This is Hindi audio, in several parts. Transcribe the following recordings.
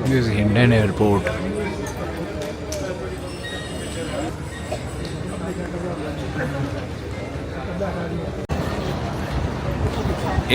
This is Indian airport.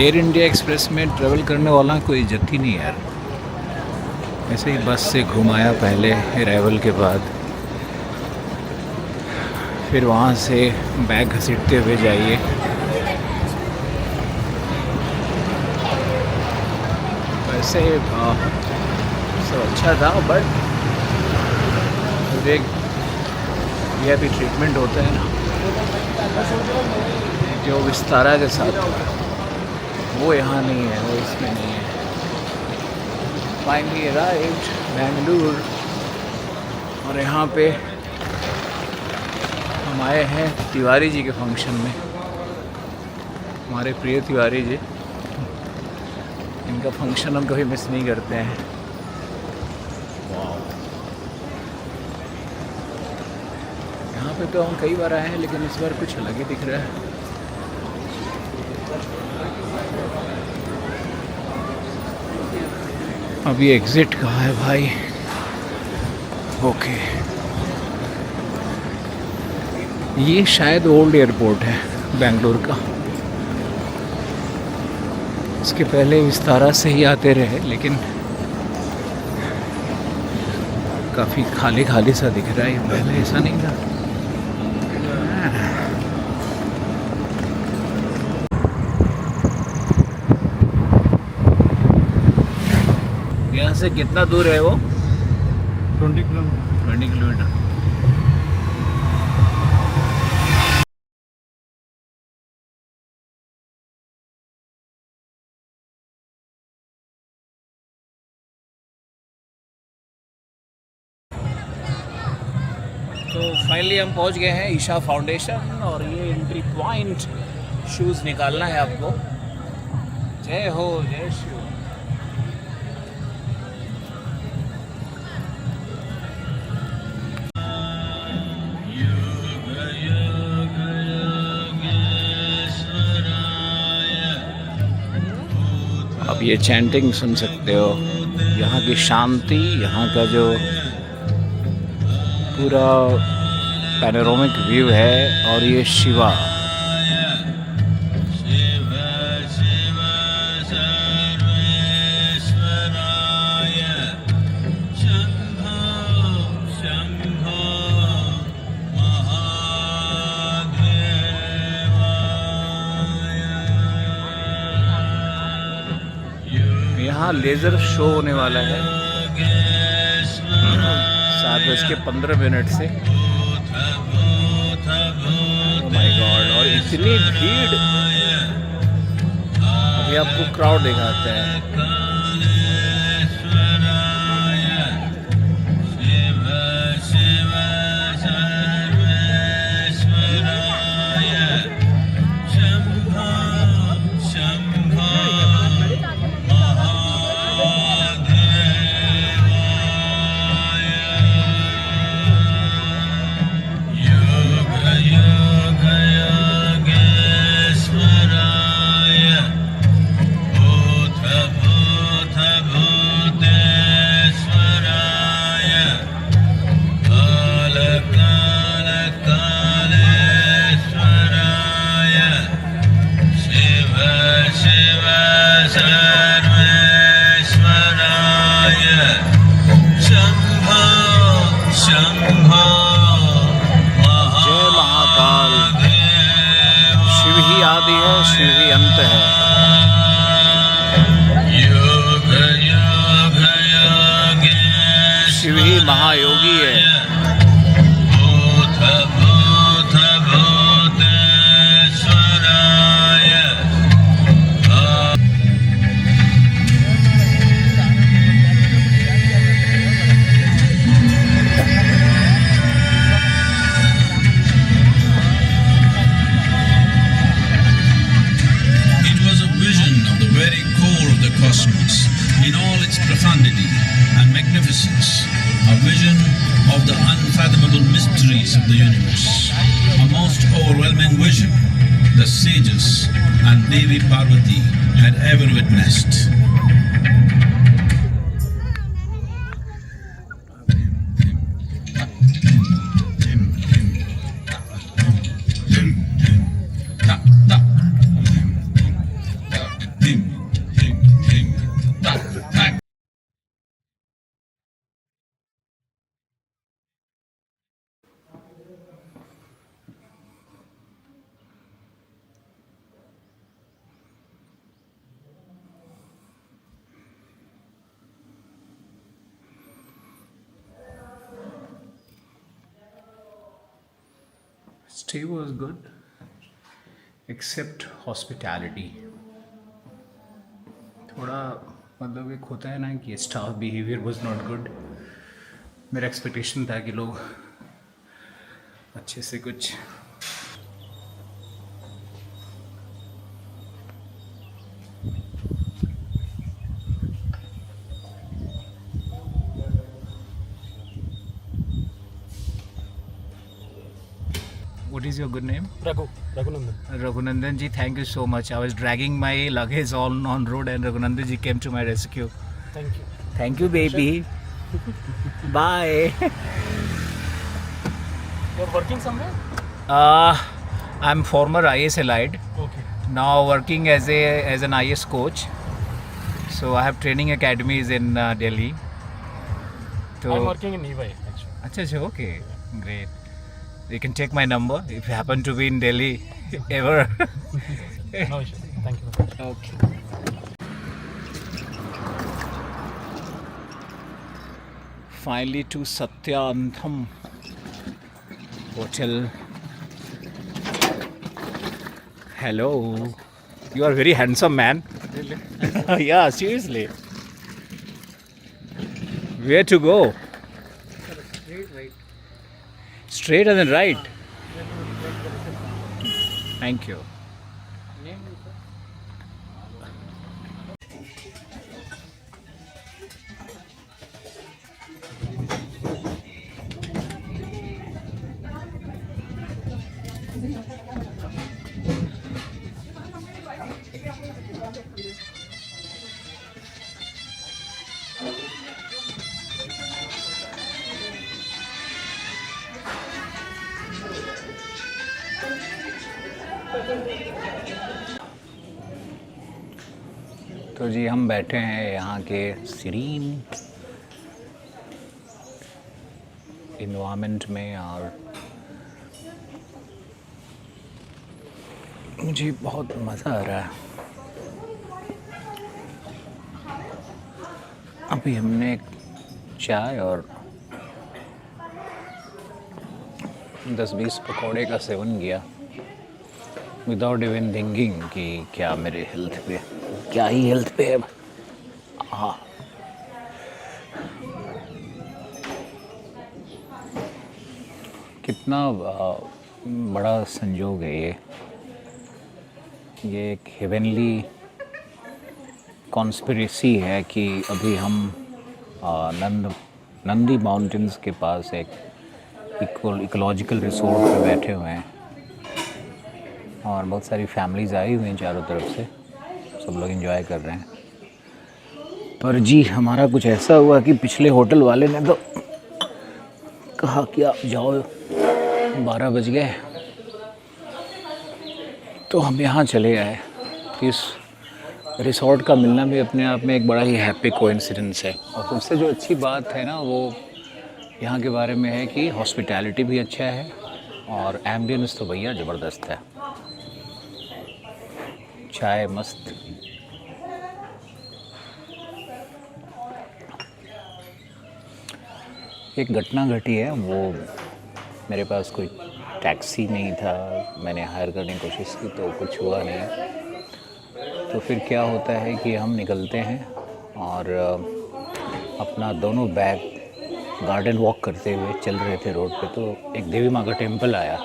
Air India express में ट्रेवल करने वाला कोई इज्जत ही नहीं है यार। ऐसे ही बस से घुमाया पहले अराइवल के बाद, फिर वहाँ से बैग घसीटते हुए जाइए। वैसे सब अच्छा था, बट मुझे यह भी ट्रीटमेंट होता है ना जो विस्तारा के साथ, वो यहाँ नहीं है, वो इसमें नहीं है। फाइनली अराइव्ड बेंगलुरु, और यहाँ पे हम आए हैं तिवारी जी के फंक्शन में। हमारे प्रिय तिवारी जी, इनका फंक्शन हम कभी मिस नहीं करते हैं। यहाँ पे तो हम कई बार आए हैं, लेकिन इस बार कुछ अलग ही दिख रहा है। अभी एग्ज़िट कहाँ है भाई? ओके, ये शायद ओल्ड एयरपोर्ट है बेंगलुरु का। इसके पहले विस्तारा से ही आते रहे, लेकिन काफ़ी खाली खाली सा दिख रहा है। पहले ऐसा नहीं था। यहाँ से कितना दूर है वो? 20 किलोमीटर। 20 किलोमीटर। तो फाइनली हम पहुंच गए हैं ईशा फाउंडेशन, और ये एंट्री पॉइंट। शूज़ निकालना है आपको। जय हो, जय शिव। अब ये चैंटिंग सुन सकते हो, यहाँ की शांति, यहाँ का जो पूरा पैनोरामिक व्यू है, और ये शिवा। यहाँ लेज़र शो होने वाला है 7:15 से। ओह माय गॉड, और इतनी भीड़। अभी आपको क्राउड दिखाते हैं। शिव ही अंत है। शिव ही महायोगी है। Cosmos in all its profundity and magnificence, a vision of the unfathomable mysteries of the universe, a most overwhelming vision the sages and Devi Parvati had ever witnessed. Stay was good, except hospitality. थोड़ा मतलब एक होता है ना कि staff behaviour was not good. मेरा एक्सपेक्टेशन था कि लोग अच्छे से कुछ What is your good name? Raghunandan. Raghunandan ji, thank you so much. I was dragging my luggage on road and Raghunandan ji came to my rescue. Thank you. Thank you, baby. Bye. You're working somewhere? I'm former IS allied. Okay. Now working as an IS coach. So I have training academies in Delhi. So I'm working in EY actually. अच्छा, okay, great. You can take my number if you happen to be in Delhi ever. No issues. Thank you. Okay. Finally to Satyantham Hotel. Hello. You are very handsome man. Really? Yeah, seriously. Where to go? Right. Straight and then right. Thank you. Name is sir? तो जी हम बैठे हैं यहाँ के सीरीन इन्वायरमेंट में और मुझे बहुत मज़ा आ रहा है. अभी हमने चाय और 10-20 पकौड़े का सेवन किया विदाउट इवन थिंकिंग कि क्या मेरे हेल्थ पे, क्या ही हेल्थ पे है. हाँ, कितना बड़ा संयोग है ये एक हेवनली कॉन्स्पिरेसी है कि अभी हम नंदी माउंटेन्स के पास एक इकोलॉजिकल रिसोर्ट पे बैठे हुए हैं और बहुत सारी फैमिलीज़ आई हुई हैं चारों तरफ से. सब लोग एंजॉय कर रहे हैं. पर जी हमारा कुछ ऐसा हुआ कि पिछले होटल वाले ने तो कहा कि आप जाओ, 12 बज गए, तो हम यहाँ चले आए. इस रिसोर्ट का मिलना भी अपने आप में एक बड़ा ही हैप्पी कोइंसिडेंस है. और सबसे जो अच्छी बात है ना वो यहाँ के बारे में है कि हॉस्पिटैलिटी भी अच्छा है और एम्बियंस तो भैया ज़बरदस्त है. चाय मस्त. एक घटना घटी है, वो मेरे पास कोई टैक्सी नहीं था, मैंने हायर करने की कोशिश की तो कुछ हुआ नहीं. तो फिर क्या होता है कि हम निकलते हैं और अपना दोनों बैग गार्डन वॉक करते हुए चल रहे थे रोड पे, तो एक देवी माँ का टेम्पल आया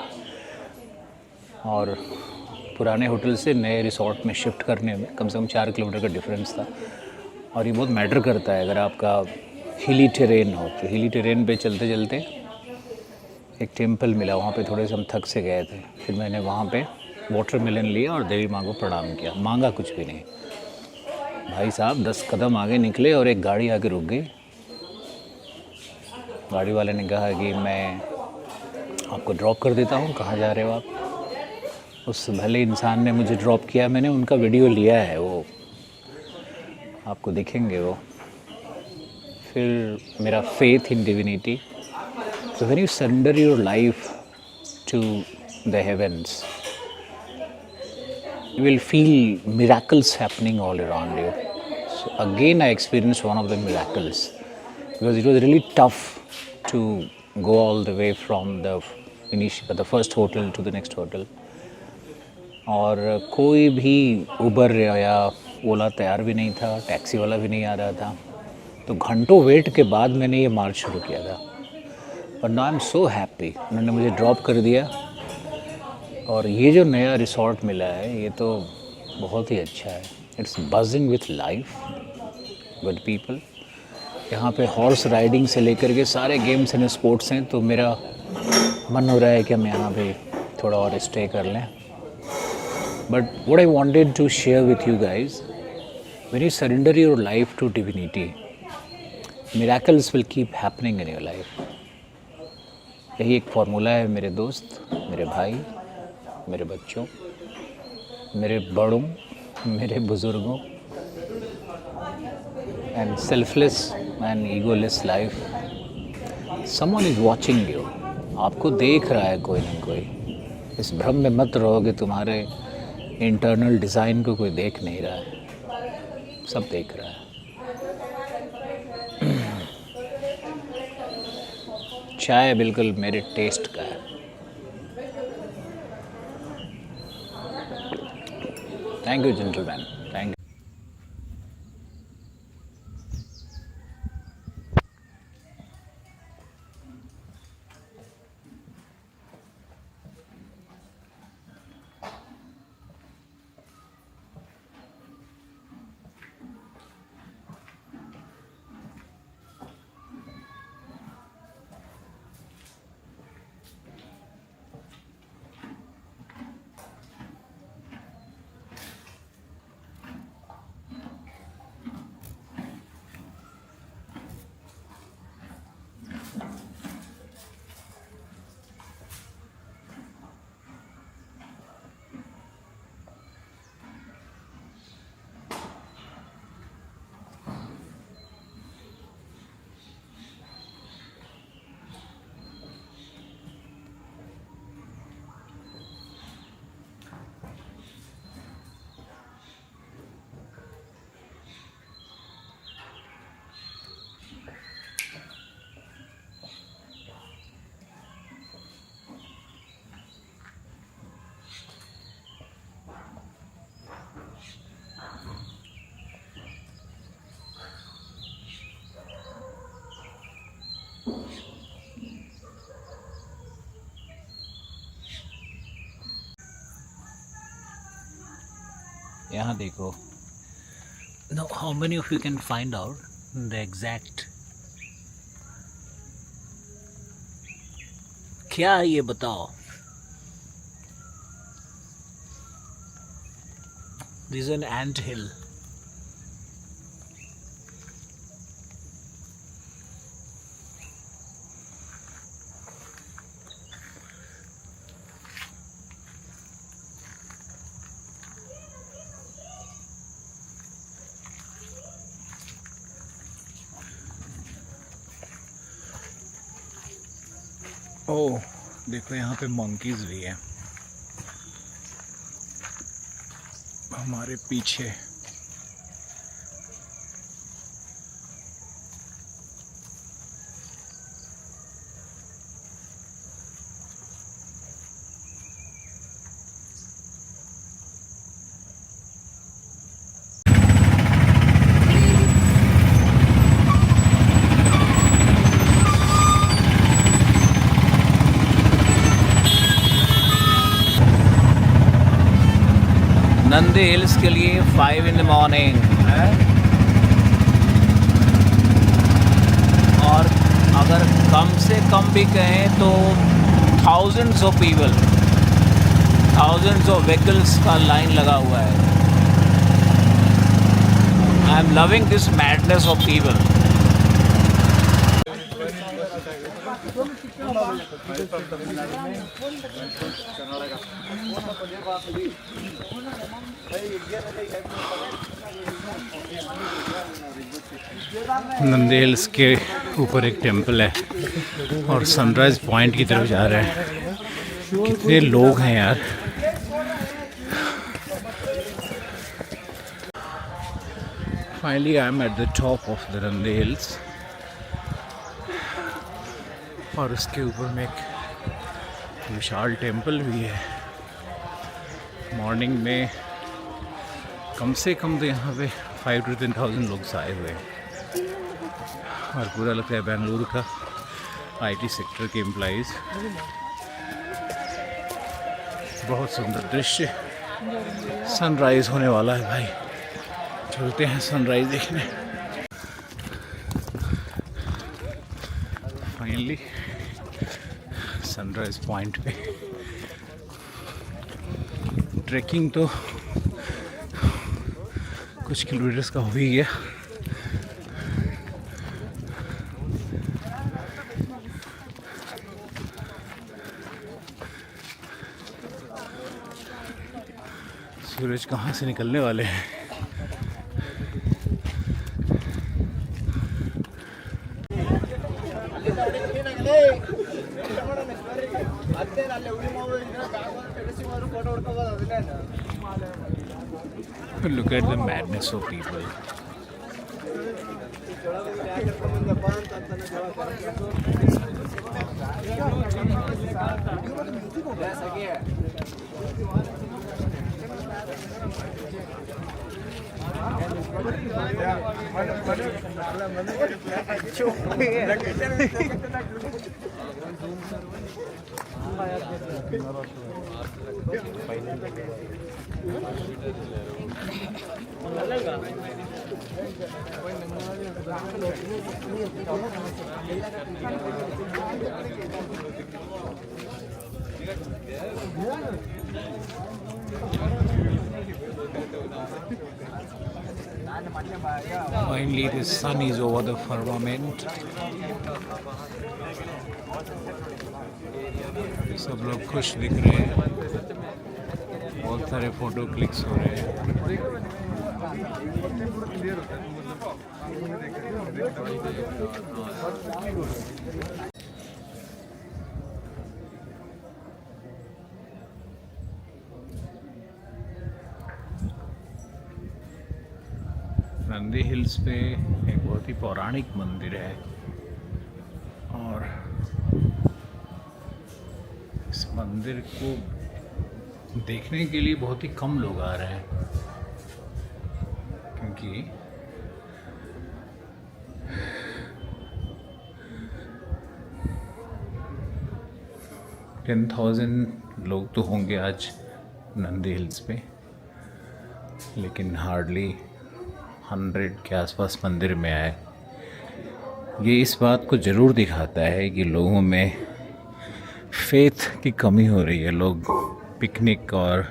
और पुराने होटल से नए रिसोर्ट में शिफ्ट करने में कम से कम 4 किलोमीटर का डिफरेंस था. और ये बहुत मैटर करता है अगर आपका हिली टेरेन हो. तो हिली टेरेन पे चलते चलते एक टेम्पल मिला, वहाँ पे थोड़े से हम थक से गए थे. फिर मैंने वहाँ पे वाटरमेलन लिया और देवी माँ को प्रणाम किया, मांगा कुछ भी नहीं। भाई साहब 10 कदम आगे निकले और एक गाड़ी आके रुक गई। गाड़ी वाले ने कहा कि मैं आपको ड्रॉप कर देता हूँ, कहाँ जा रहे हो आप। उस भले इंसान ने मुझे ड्रॉप किया, मैंने उनका वीडियो लिया है, वो आपको दिखेंगे वो। फिर मेरा faith in divinity. So when you surrender your life to the heavens, you will feel miracles happening all around you. So again I experienced one of the miracles because it was really tough to go all the way from the first hotel to the next hotel. और कोई भी उबर या ओला तैयार भी नहीं था, टैक्सी वाला भी नहीं आ रहा था। तो घंटों वेट के बाद मैंने ये मार्च शुरू किया था। और now I am so happy, उन्होंने मुझे ड्रॉप कर दिया और ये जो नया रिसोर्ट मिला है ये तो बहुत ही अच्छा है। It's buzzing with life, good people. यहाँ पे हॉर्स राइडिंग से लेकर के सारे गेम्स एंड स्पोर्ट्स हैं, तो मेरा मन हो रहा है कि हम यहाँ पे थोड़ा और स्टे कर लें। But what I wanted to share with you guys, when you surrender your life to divinity, miracles will keep happening in your life. यही एक फार्मूला है मेरे दोस्त, मेरे भाई, मेरे बच्चों, मेरे बड़ों, मेरे बुज़ुर्गों। And selfless and egoless life, someone is watching you. आपको देख रहा है कोई ना कोई। इस भ्रम में मत रहो कि तुम्हारे इंटरनल डिज़ाइन को कोई देख नहीं रहा है, सब देख रहा है। चाय बिल्कुल मेरे टेस्ट का है। Thank you gentleman, thank you. यहाँ देखो। Now how many of you can find out the exact, क्या है ये बताओ। This is an ant hill. ओह देखो यहाँ पे मंकीज भी हैं हमारे पीछे। नंदी हिल्स के लिए 5 in the morning और अगर कम से कम भी कहें तो thousands of people thousands of vehicles का लाइन लगा हुआ है। I am loving this madness of people. Nandi hills के ऊपर एक टेंपल है और सनराइज पॉइंट की तरफ जा रहे हैं। कितने लोग हैं यार। Finally I am at the top of the Nandi hills और उसके ऊपर में एक विशाल टेंपल भी है। मॉर्निंग में कम से कम तो यहाँ पे 5,000 to 10,000 लोग आए हुए हैं और पूरा लगता है बेंगलुरु का आईटी सेक्टर के एम्प्लॉइज़। बहुत सुंदर दृश्य। सनराइज़ होने वाला है भाई, चलते हैं सनराइज़ देखने। फाइनली सनराइज़ पॉइंट पे ट्रैकिंग तो कुछ किलोमीटर्स का हो ही गया। सूरज कहाँ से निकलने वाले हैं। Look at the madness of people. Finally, the sun is over the firmament. सब लोग खुश दिख रहे हैं, बहुत सारे फोटो क्लिक्स हो रहे हैं। नंदी हिल्स पे एक बहुत ही पौराणिक मंदिर है और इस मंदिर को देखने के लिए बहुत ही कम लोग आ रहे हैं क्योंकि $10,000 लोग तो होंगे आज नंदी हिल्स पे, लेकिन हार्डली 100 के आसपास मंदिर में आए। ये इस बात को ज़रूर दिखाता है कि लोगों में फेथ की कमी हो रही है। लोग पिकनिक और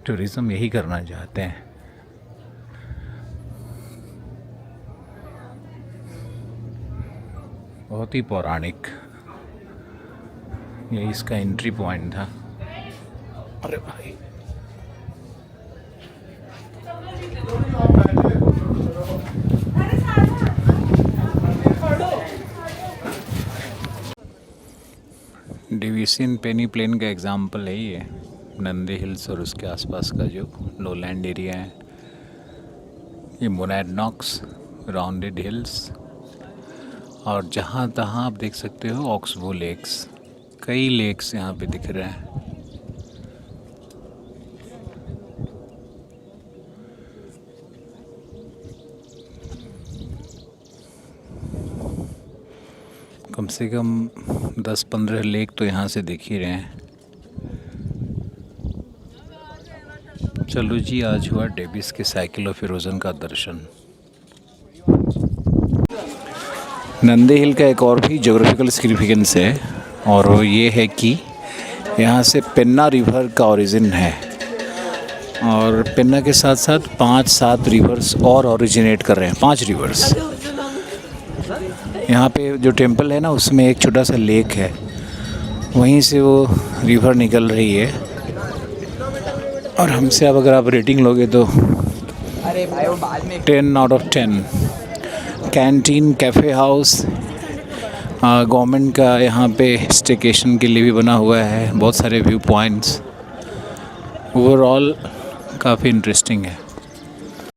टूरिज़्म यही करना चाहते हैं। बहुत ही पौराणिक, ये इसका एंट्री पॉइंट था। अरे भाई डिवीजन पेनी प्लेन का एग्जाम्पल है ये नंदी हिल्स और उसके आसपास का जो लोलैंड एरिया है। ये मोनैडनॉक्स, राउंडेड हिल्स और जहाँ तहाँ आप देख सकते हो ऑक्सबो लेक्स। कई लेक्स यहाँ पे दिख रहे हैं। कम से कम 10-15 लेक तो यहाँ से दिख ही रहे हैं। चलो जी, आज हुआ डेविस के साइकिल ऑफ इरोजन का दर्शन। नंदी हिल का एक और भी ज्योग्राफिकल सिग्निफिकेंस है और वो ये है कि यहाँ से पेन्ना रिवर का ओरिजिन है और पेन्ना के साथ साथ 5-7 रिवर्स और ओरिजिनेट कर रहे हैं, 5 रिवर्स। यहाँ पे जो टेंपल है ना उसमें एक छोटा सा लेक है, वहीं से वो रिवर निकल रही है। और हमसे अब अगर आप रेटिंग लोगे तो 10 out of 10। Canteen, cafe house, government का यहाँ पे स्टेकेशन के लिए भी बना हुआ है, बहुत सारे व्यू पॉइंट्स। ओवरऑल काफ़ी इंटरेस्टिंग है।